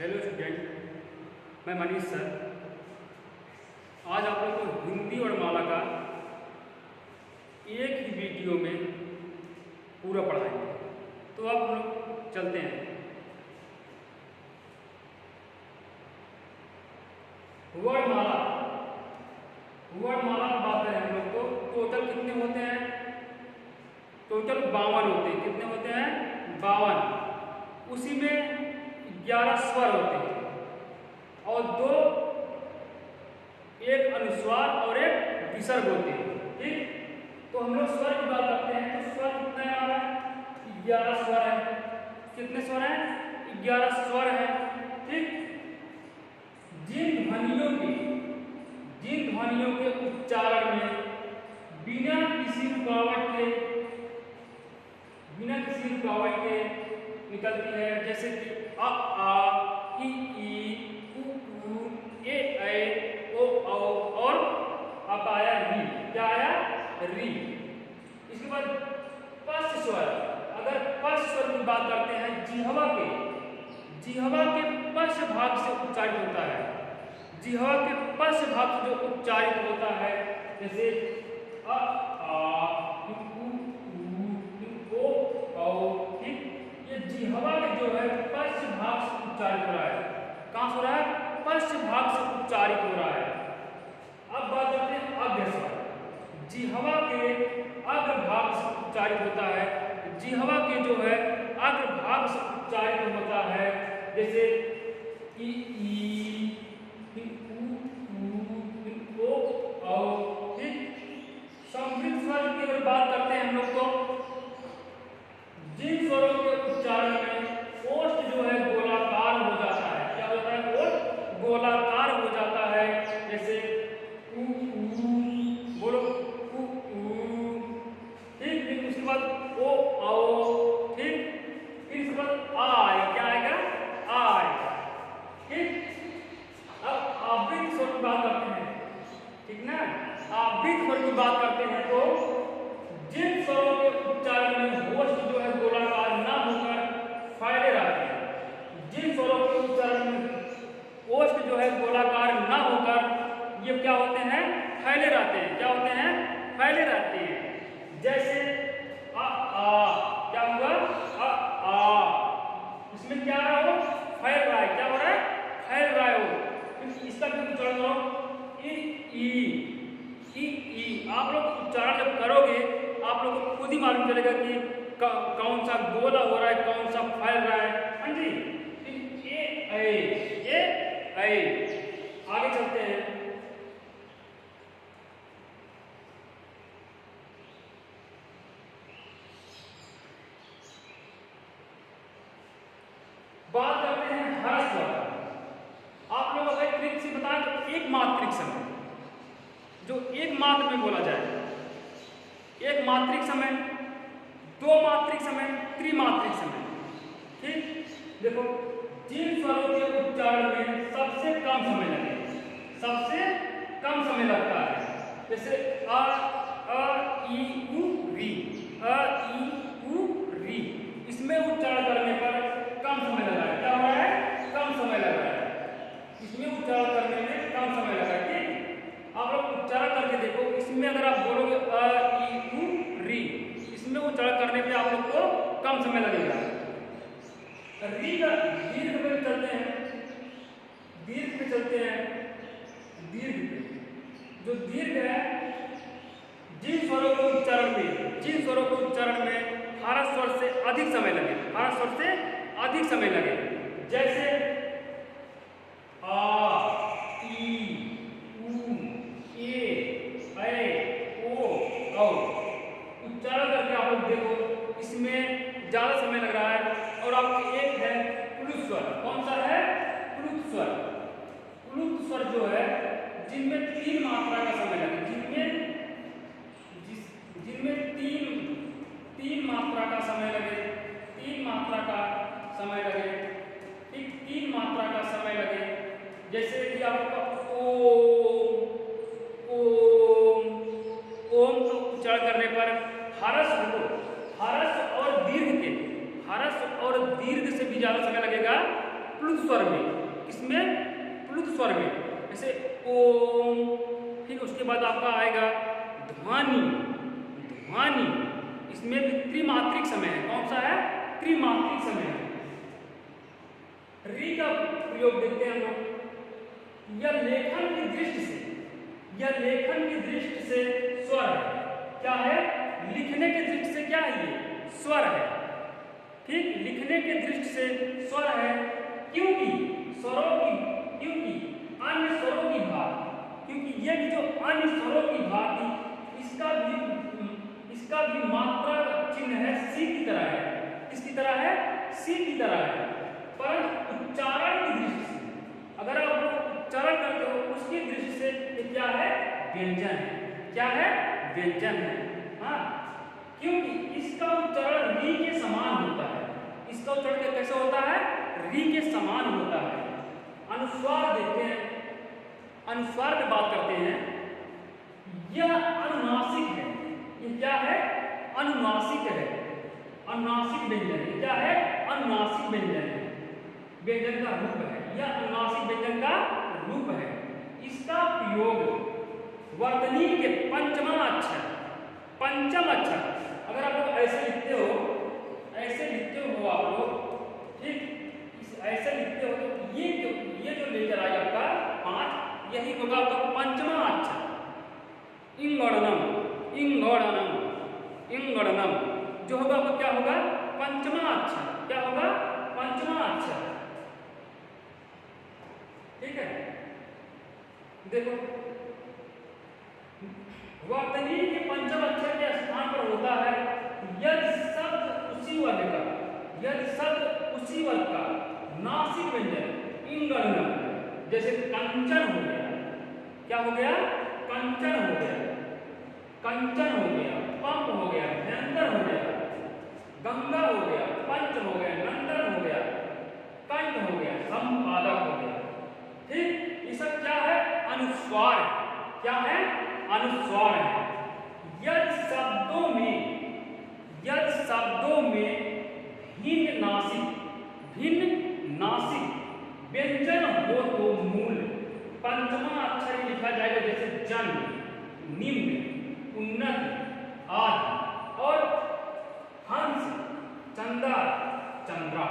Hello student, मैं Manish sir. आज आप लोग को हिंदी और माला का एक ही वीडियो में पूरा पढ़ाएंगे। तो अब हम लोग चलते हैं। वर्णमाला की बात करें हम लोग तो टोटल कितने होते हैं? टोटल 52 होते हैं। कितने होते हैं? 52। उसी में 11 स्वर होते हैं और एक अनुस्वार और एक विसर्ग होते हैं। ठीक, तो हम लोग स्वर की बात करते हैं तो स्वर कितना है हमारा? 11 स्वर है। कितने स्वर हैं? 11 स्वर है। ठीक, जिन ध्वनियों के उच्चारण में बिना किसी रुकावट के निकलती है, जैसे कि अ आ, ई उ ए ओ और अब आया री। क्या आया? री। इसके बाद पश्च स्वर। अगर पश्च स्वर की बात करते हैं, जिह्वा के पश्च भाग से उच्चारित होता है। जिह्वा के पश्च भाग से जो उच्चारित होता है, जैसे अ आ ठीक, ये जिह्वा के जो है पश्च भाग से उच्चारित हो रहा है। कहाँ से हो रहा है? पश्च भाग से उच्चारित हो रहा है। अब बात करते हैं अग्र स्वर। जिह्वा के अग्र भाग से उच्चारित होता है। जिह्वा के जो है अग्र भाग से उच्चारित होता है, जैसे ई उ ओ। ठीक, समृद्ध स्वर की अगर बात करते हैं हम लोग तो जिन स्वरों के उच्चारण में ओष्ठ जो है गोलाकार हो जाता है। क्या होता है? ओष्ठ गोलाकार हो जाता है, जैसे उ बोलो उ। ठीक, फिर उसके बाद ओ आओ। ठीक, फिर इसके बाद आय। क्या आएगा? आय। ठीक, अब आवृत्त स्वर की बात करते हैं। ठीक ना, आवृत्त स्वर की बात करते हैं तो जिन स्वरों के उच्चारण में ओष्ठ जो है गोलाकार ना होकर फैले रहते हैं, जिन स्वरों के उच्चारण में ओष्ठ जो है गोलाकार ना होकर ये क्या होते हैं? फैले रहते हैं। क्या होते हैं? फैले रहते हैं। जैसे अ आ। क्या हुआ? अ आ। इसमें क्या रहा हो? फैल रहा है। क्या हो रहा है? फैल रहा है वो। इसका भी उच्चारण करो, ई। आप लोग उच्चारण जब करोगे आप लोग को खुद ही मालूम चलेगा कि कौन सा गोला हो रहा है, कौन सा फैल रहा है। हाँ जी, ए आगे चलते हैं। बात करते हैं हर्ष स्वर। आप लोग अगर ट्रिक से बताएं तो एक मात्रिक समय, जो एक मात्र में बोला जाए, एक मात्रिक समय, दो मात्रिक समय, त्रिमात्रिक समय। ठीक, देखो जिन स्वरों के उच्चारण में सबसे कम समय लगता है, जैसे अ ई उ री, इसमें उच्चारण करने पर कम समय लगा है। क्या हो रहा है? कम समय लगा है। इसमें उच्चारण करने में कम समय लगा है। ठीक, आप लोग उच्चारण करके देखो। इसमें अगर आप बोलोगे अ ई उ री, इसमें उच्चारण करने में आप लोग को कम समय लगेगा। री का दीर्घ में चलते हैं। दीर्घ पे जो दीर्घ है, जिन स्वरों के उच्चारण में हर्ष स्वर से अधिक समय लगे, जैसे आ, ई, उ, ए ओ औ। उच्चारण करके आप लोग देखो, इसमें ज्यादा समय लग रहा है। और आपको एक है प्लुत स्वर। कौन सा है? प्लुत स्वर। प्लुत स्वर जो है जिनमें 3 मात्रा का समय लगे, जिनमें तीन मात्रा का समय लगे। ठीक, प्लुत स्वर में, किसमें? प्लुत स्वर में, जैसे ओम। ठीक, उसके बाद आपका आएगा ध्वनि, ध्वनि, इसमें भी त्रिमात्रिक समय है। कौन सा है? त्रिमात्रिक समय है। री का प्रयोग देखते हैं हम लोग। यह लेखन की दृष्टि से, यह लेखन की दृष्टि से स्वर है। क्या है? लिखने की दृष्टि से क्या है? ये स्वर है। ठीक, लिखने की दृष्टि से स्वर है, क्योंकि स्वरों की, क्योंकि अन्य स्वरों की भांति, क्योंकि ये भी जो अन्य स्वरों की भांति इसका भी मात्रा चिन्ह है सी की तरह है। किसकी तरह है? सी की तरह है। परंतु उच्चारण की दृष्टि से, अगर आप उच्चारण करते हो उसकी दृष्टि से ये क्या है? व्यंजन है। क्या है? व्यंजन है। हाँ, क्योंकि इसका उच्चारण री के समान होता है। इसका उच्चारण कैसे होता है? री के समान होता है। अनुस्वार देखते हैं, अनुस्वार पे बात करते हैं। यह अनुनासिक है। ये क्या है? अनुनासिक है। अनुनासिक व्यंजन है। क्या है? अनुनासिक व्यंजन है, व्यंजन का रूप है। यह अनुनासिक व्यंजन का रूप है। इसका प्रयोग वर्तनी के पंचमा अक्षर, पंचम अक्षर, अगर आप लोग ऐसे लिखते हो, ऐसे लिखते हो आप लोग, ठीक, ऐसे लिखते हो तो ये जो लेकर आएगा आपका 5, यही होगा आपका पंचमा अक्षर। इंगड़नम, इंगड़नम, इंगड़नम जो होगा आपका क्या होगा? पंचमा अक्षर। क्या होगा? पंचमा अक्षर। ठीक है, देखो वर्तनी के पंचम अक्षर के स्थान पर होता है यदि शब्द उसी वर्ग का, यदि शब्द उसी वर्ग का नासिक व्यंजन इंगड़नम, जैसे कंचन हो गया। क्या हो गया? कंचन हो गया, कंचन हो गया, पंप हो गया, व्यंजन हो गया, गंगा हो गया, पंच हो गया, नंदन हो गया, कंठ हो गया, संपादक हो गया। ठीक, ये सब क्या है? अनुस्वार है। क्या है? अनुस्वार है। यदि शब्दों में भिन्न नासिक, भिन्न नासिक व्यंजन हो तो मूल पंचमा अक्षर लिखा जाएगा, जैसे जन, निम्न, उन्नत आदि, और हंस, चंदा, चंद्रा।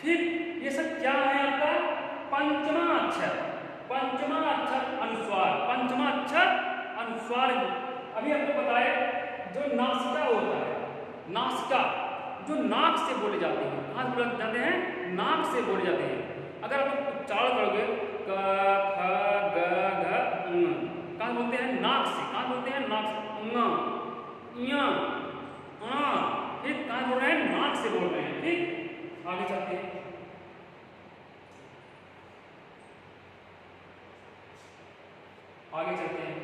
ठीक, ये सब क्या है? आपका पंचमा अक्षर, पंचमा अक्षर अनुस्वार, पंचमा अक्षर अनुस्वार। अभी आपको बताया जो नासिका होता है, नासिका जो नाक से बोले जाते हैं। कहाँ से बोले जाते हैं? नाक से बोले जाते हैं। अगर आप उच्चारण करोगे क, ख, ग, घ, कहाँ बोलते हैं? नाक से। कहाँ बोलते हैं? नाक से। ठीक, कहाँ बोल रहे हैं? नाक से बोल रहे हैं। ठीक, आगे चलते हैं। आगे चलते हैं,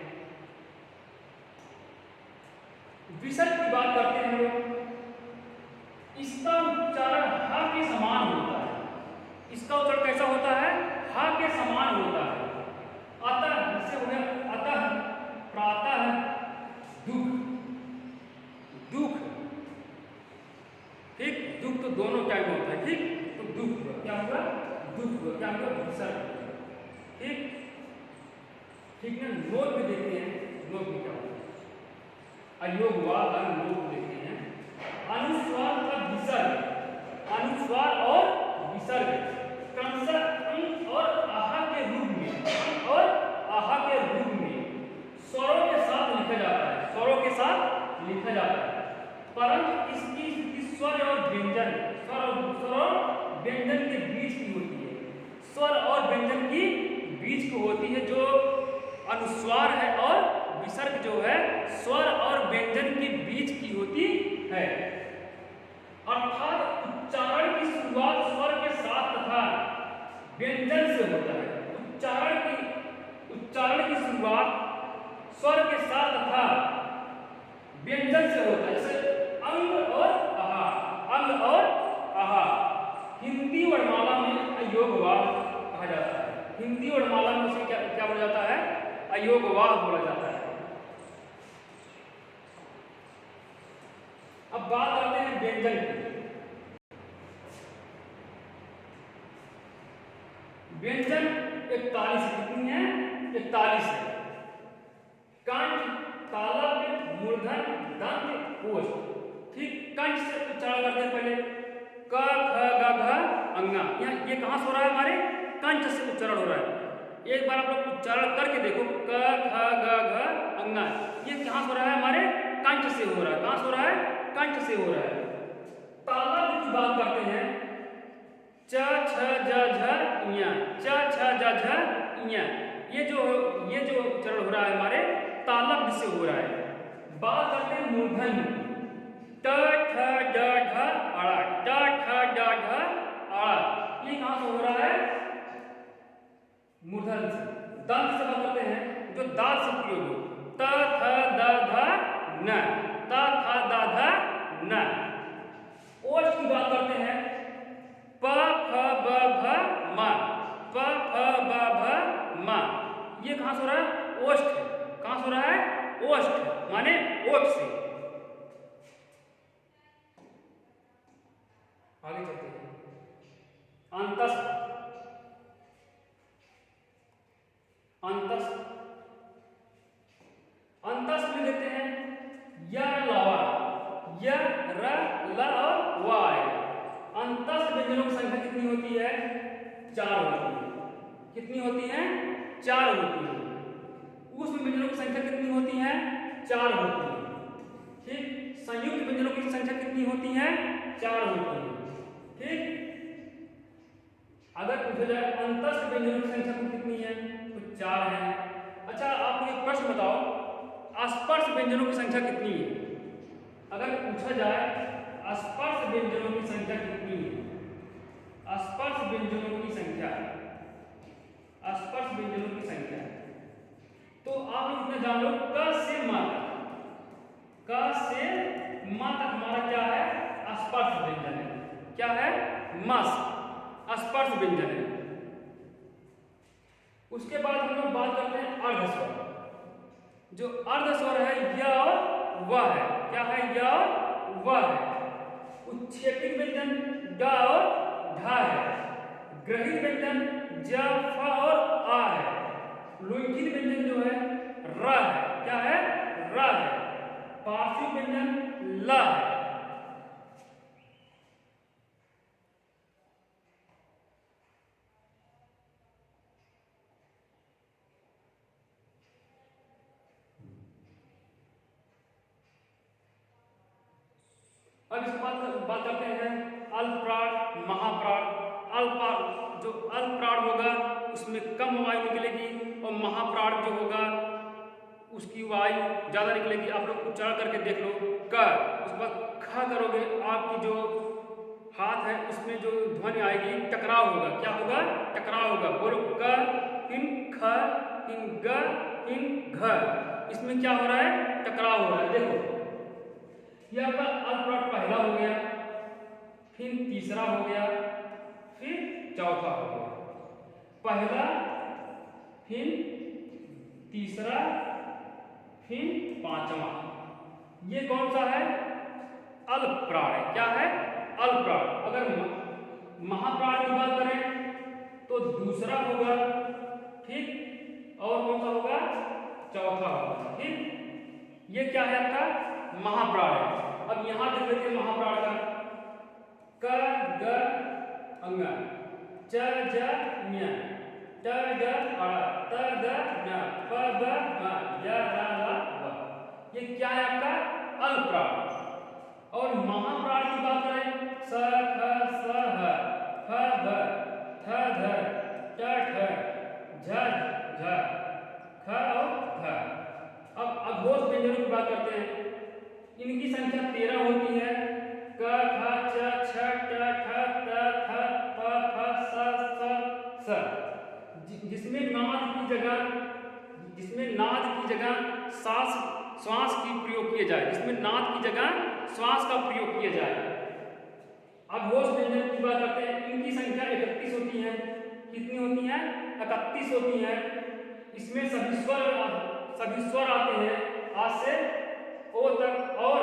विसर्ग की बात करते हैं हम लोग। इसका उच्चारण हा के समान होता है। इसका उच्चारण कैसा होता है? हा के समान होता है। अतः, इससे हो गया अतः, प्रातः, दुख, दुख। ठीक, दुख तो दोनों टाइम होता है। ठीक, तो दुख हुआ, क्या हुआ? दुख हुआ, क्या हुआ? विसर्ग। ठीक, ठीक ना। लोग भी देखते हैं, लोग भी क्या होता है? अयोगवाद लोग देखते हैं। अनुस्वार का विसर्ग, अनुस्वार और विसर्ग क्रमशः अंग और आहा के रूप में, और आहा के रूप में स्वरों के साथ लिखा जाता है, स्वरों के साथ लिखा जाता है। परंतु इसकी स्थिति स्वर और व्यंजन, स्वर और व्यंजन के बीच की होती है। स्वर और व्यंजन की बीच की होती है। जो अनुस्वार है और विसर्ग जो है स्वर और व्यंजन के बीच की होती है। अर्थात उच्चारण की शुरुआत स्वर के साथ तथा व्यंजन से होता है। उच्चारण की शुरुआत स्वर के साथ तथा व्यंजन से होता है, जैसे अंग और आहा, अंग और आहा। हिंदी वर्णमाला में अयोगवाह कहा जाता है। हिंदी वर्णमाला में उसे क्या बोला जाता है? अयोगवाह बोला जाता है। अब बात करते हैं व्यंजन की। व्यंजन 41 कितनी है? 41 है। कंठ, तालव्य, मूर्धन, दंत, ओष्ठ। ठीक, कंठ से उच्चारण करते हैं पहले क ख ग घ अंगा। ये कहां से हो रहा है? हमारे कंठ से उच्चारण हो रहा है। एक बार आप लोग उच्चारण करके देखो क ख ग घ अंगा। ये कहां से हो रहा है? हमारे कंठ से हो रहा है। कहां से हो रहा है? कंठ से हो रहा है। तालव्य की बात करते हैं च छ ज झ ञ, च छ ज झ ञ। ये जो उच्चारण हो रहा है हमारे तालव्य से हो रहा है। बात करते हैं मूर्धन्य ट ठ ड ढ अ, ट ठ ड ढ अ। ये कहां से हो रहा है? मूर्धन्य से। दंत से बात करते हैं जो दांत से प्रयोग हो त थ द ध न, त थ द ध न। ओष्ठ की बात करते हैं प फ ब भ म, प फ ब भ म। ये कहां से हो रहा है? ओष्ठ। कहां से हो रहा है? ओष्ठ माने ओठ से। आगे चलते हैं अंतस्थ। अंतस्थ, अंतस्थ में देते हैं य लावा, य र ल और वा है। अंतस्थ व्यंजनों की संख्या कितनी होती है? 4 होती है। कितनी होती है? 4 होती है। ऊष्म व्यंजनों की संख्या कितनी होती है? 4 होती है। ठीक, संयुक्त व्यंजनों की संख्या कितनी होती है? 4 होती है। ठीक, अगर पूछा जाए अंतस्थ व्यंजनों की संख्या कितनी है तो 4 है। अच्छा, आप मुझे प्रश्न बताओ स्पर्श व्यंजनों की संख्या कितनी है? अगर पूछा जाए स्पर्श व्यंजनों की संख्या कितनी है? स्पर्श व्यंजनों की संख्या, स्पर्श व्यंजनों की संख्या तो आप इतना जान लो क से म तक, क से म तक हमारा क्या है? स्पर्श व्यंजन है। क्या है? मस, स्पर्श व्यंजन है। उसके बाद हम लोग बात करते हैं अर्ध स्वर। जो अर्ध स्वर है य और व है। क्या है? य और व है। उच्छेदित व्यंजन ड और ढ है। ग्रहित व्यंजन ज फ और आ है। लुंठित व्यंजन जो है र है। क्या है? र है। पार्श्विक व्यंजन ल है। अब इसके बाद बात करते हैं अल्पप्राण, महाप्राण। अल्प जो अल्पप्राण होगा उसमें कम वायु निकलेगी और महाप्राण जो होगा उसकी वायु ज्यादा निकलेगी। आप लोग उच्चारण करके देख लो क, उसके बाद ख करोगे, आपकी जो हाथ है उसमें जो ध्वनि आएगी टकराव होगा। क्या होगा? टकराव होगा। बोलो क, फिर ख, फिर ग, फिर घ। इसमें क्या हो रहा है? टकराव हो रहा है। देखो ये आपका अल्पप्राण पहला हो गया, फिर तीसरा हो गया, फिर चौथा हो गया। पहला, फिर तीसरा, फिर पांचवा। ये कौन सा है? अल्पप्राण है। क्या है? अल्पप्राण। अगर महाप्राण की बात करें तो दूसरा होगा, ठीक, और कौन सा होगा? चौथा होगा। ठीक, ये क्या है? आपका महाप्राण है। अब यहां देख लेते हैं महाप्राण का क ग अंग, च ज ञ, ट ड अ, त द न, प ब म, य र ल व। ये क्या है? आपका अल्पप्राण। और महाप्राण की बात करें स ख स ह, फ भ, थ ध, ट ठ, झ झ, ख और घ। अब अघोष व्यंजनों की बात करते हैं। इनकी संख्या 13 होती है। क ख च छ ट ठ त थ प फ स स। जिसमें नाद की जगह श्वास की प्रयोग किया जाए, जिसमें नाद की जगह श्वास का प्रयोग किया जाए। अघोष व्यंजन की बात करते हैं। इनकी संख्या 31 होती है। कितनी होती है? 31 होती है। इसमें सभी स्वर आते हैं आ से ओ तक। और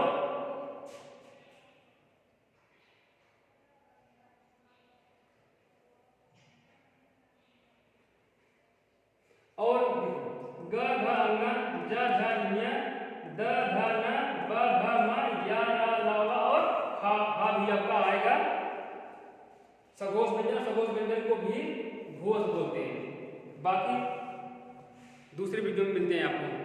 और ग घ अंगा ज झ ञ द ध न ब भ म या रा ला वा और हा भी आपका आएगा सघोष व्यंजन। सघोष व्यंजन को भी घोष बोलते हैं। बाकी दूसरे वीडियो में मिलते हैं आपको।